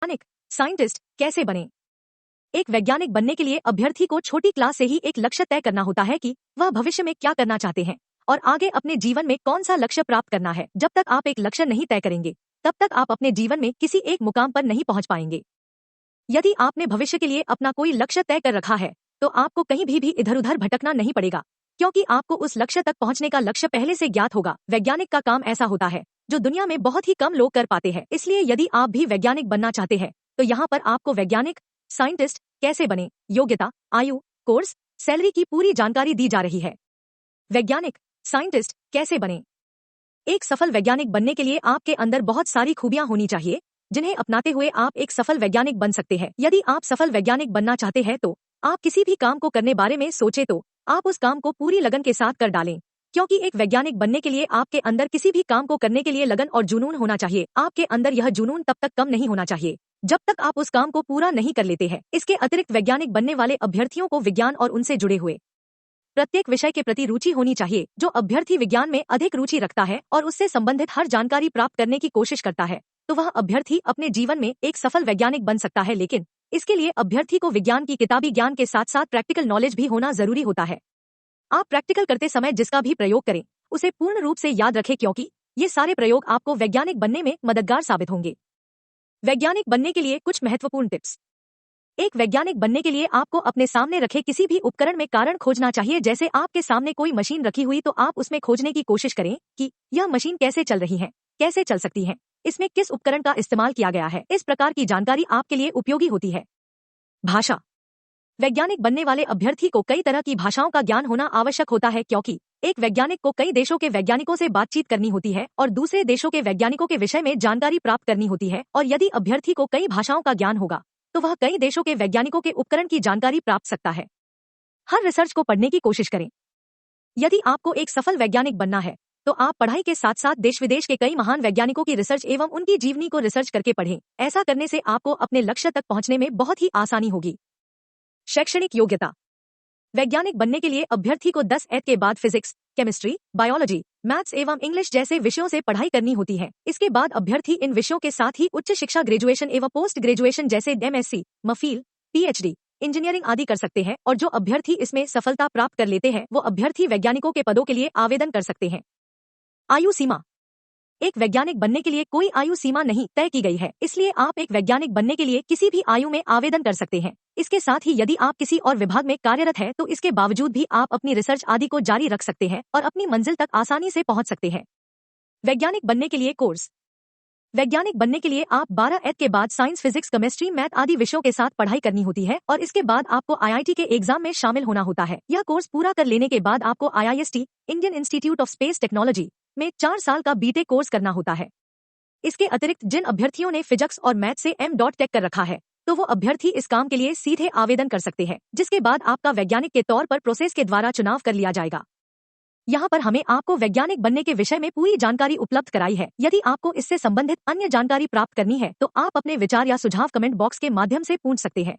वैज्ञानिक साइंटिस्ट कैसे बने। एक वैज्ञानिक बनने के लिए अभ्यर्थी को छोटी क्लास से ही एक लक्ष्य तय करना होता है कि वह भविष्य में क्या करना चाहते हैं और आगे अपने जीवन में कौन सा लक्ष्य प्राप्त करना है। जब तक आप एक लक्ष्य नहीं तय करेंगे तब तक आप अपने जीवन में किसी एक मुकाम पर नहीं पहुंच पाएंगे। यदि आपने भविष्य के लिए अपना कोई लक्ष्य तय कर रखा है तो आपको कहीं भी इधर उधर भटकना नहीं पड़ेगा, क्योंकि आपको उस लक्ष्य तक पहुंचने का लक्ष्य पहले से ज्ञात होगा। वैज्ञानिक का काम ऐसा होता है जो दुनिया में बहुत ही कम लोग कर पाते हैं। इसलिए यदि आप भी वैज्ञानिक बनना चाहते हैं तो यहाँ पर आपको वैज्ञानिक साइंटिस्ट कैसे बने, योग्यता, आयु, कोर्स, सैलरी की पूरी जानकारी दी जा रही है। वैज्ञानिक साइंटिस्ट कैसे बने। एक सफल वैज्ञानिक बनने के लिए आपके अंदर बहुत सारी खूबियां होनी चाहिए जिन्हें अपनाते हुए आप एक सफल वैज्ञानिक बन सकते हैं। यदि आप सफल वैज्ञानिक बनना चाहते हैं तो आप किसी भी काम को करने बारे में सोचे तो आप उस काम को पूरी लगन के साथ कर डालें, क्योंकि एक वैज्ञानिक बनने के लिए आपके अंदर किसी भी काम को करने के लिए लगन और जुनून होना चाहिए। आपके अंदर यह जुनून तब तक कम नहीं होना चाहिए जब तक आप उस काम को पूरा नहीं कर लेते हैं। इसके अतिरिक्त वैज्ञानिक बनने वाले अभ्यर्थियों को विज्ञान और उनसे जुड़े हुए प्रत्येक विषय के प्रति रुचि होनी चाहिए। जो अभ्यर्थी विज्ञान में अधिक रुचि रखता है और उससे संबंधित हर जानकारी प्राप्त करने की कोशिश करता है तो वह अभ्यर्थी अपने जीवन में एक सफल वैज्ञानिक बन सकता है। लेकिन इसके लिए अभ्यर्थी को विज्ञान की किताबी ज्ञान के साथ साथ प्रैक्टिकल नॉलेज भी होना जरूरी होता है। आप प्रैक्टिकल करते समय जिसका भी प्रयोग करें उसे पूर्ण रूप से याद रखें, क्योंकि ये सारे प्रयोग आपको वैज्ञानिक बनने में मददगार साबित होंगे। वैज्ञानिक बनने के लिए कुछ महत्वपूर्ण टिप्स। एक वैज्ञानिक बनने के लिए आपको अपने सामने रखे किसी भी उपकरण में कारण खोजना चाहिए। जैसे आपके सामने कोई मशीन रखी हुई तो आप उसमें खोजने की कोशिश करें कि यह मशीन कैसे चल रही है, कैसे चल सकती है, इसमें किस उपकरण का इस्तेमाल किया गया है। इस प्रकार की जानकारी आपके लिए उपयोगी होती है। भाषा। वैज्ञानिक बनने वाले अभ्यर्थी को कई तरह की भाषाओं का ज्ञान होना आवश्यक होता है, क्योंकि एक वैज्ञानिक को कई देशों के वैज्ञानिकों से बातचीत करनी होती है और दूसरे देशों के वैज्ञानिकों के विषय में जानकारी प्राप्त करनी होती है। और यदि अभ्यर्थी को कई भाषाओं का ज्ञान होगा तो वह कई देशों के वैज्ञानिकों के उपकरण की जानकारी प्राप्त सकता है। हर रिसर्च को पढ़ने की कोशिश करें। यदि आपको एक सफल वैज्ञानिक बनना है तो आप पढ़ाई के साथ साथ देश विदेश के कई महान वैज्ञानिकों की रिसर्च एवं उनकी जीवनी को रिसर्च करके पढ़ें। ऐसा करने से आपको अपने लक्ष्य तक पहुंचने में बहुत ही आसानी होगी। शैक्षणिक योग्यता। वैज्ञानिक बनने के लिए अभ्यर्थी को 10 के बाद फिजिक्स, केमिस्ट्री, बायोलॉजी, मैथ्स एवं इंग्लिश जैसे विषयों से पढ़ाई करनी होती है। इसके बाद अभ्यर्थी इन विषयों के साथ ही उच्च शिक्षा ग्रेजुएशन एवं पोस्ट ग्रेजुएशन जैसे MSc, MPhil, PhD, इंजीनियरिंग आदि कर सकते हैं। और जो अभ्यर्थी इसमें सफलता प्राप्त कर लेते हैं वो अभ्यर्थी वैज्ञानिकों के पदों के लिए आवेदन कर सकते हैं। आयु सीमा। एक वैज्ञानिक बनने के लिए कोई आयु सीमा नहीं तय की गई है, इसलिए आप एक वैज्ञानिक बनने के लिए किसी भी आयु में आवेदन कर सकते हैं। इसके साथ ही यदि आप किसी और विभाग में कार्यरत हैं तो इसके बावजूद भी आप अपनी रिसर्च आदि को जारी रख सकते हैं और अपनी मंजिल तक आसानी से पहुंच सकते हैं। वैज्ञानिक बनने के लिए कोर्स। वैज्ञानिक बनने के लिए आप 12 के बाद साइंस, फिजिक्स, केमिस्ट्री, मैथ आदि विषयों के साथ पढ़ाई करनी होती है और इसके बाद आपको IIT के एग्जाम में शामिल होना होता है। यह कोर्स पूरा कर लेने के बाद आपको IIST, Indian institute of space technology में 4 साल का BTech कोर्स करना होता है। इसके अतिरिक्त जिन अभ्यर्थियों ने फिजिक्स और मैथ से M.Tech कर रखा है तो वो अभ्यर्थी इस काम के लिए सीधे आवेदन कर सकते हैं, जिसके बाद आपका वैज्ञानिक के तौर पर प्रोसेस के द्वारा चुनाव कर लिया जाएगा। यहाँ पर हमें आपको वैज्ञानिक बनने के विषय में पूरी जानकारी उपलब्ध कराई है। यदि आपको इससे संबंधित अन्य जानकारी प्राप्त करनी है तो आप अपने विचार या सुझाव कमेंट बॉक्स के माध्यम से पूछ सकते हैं।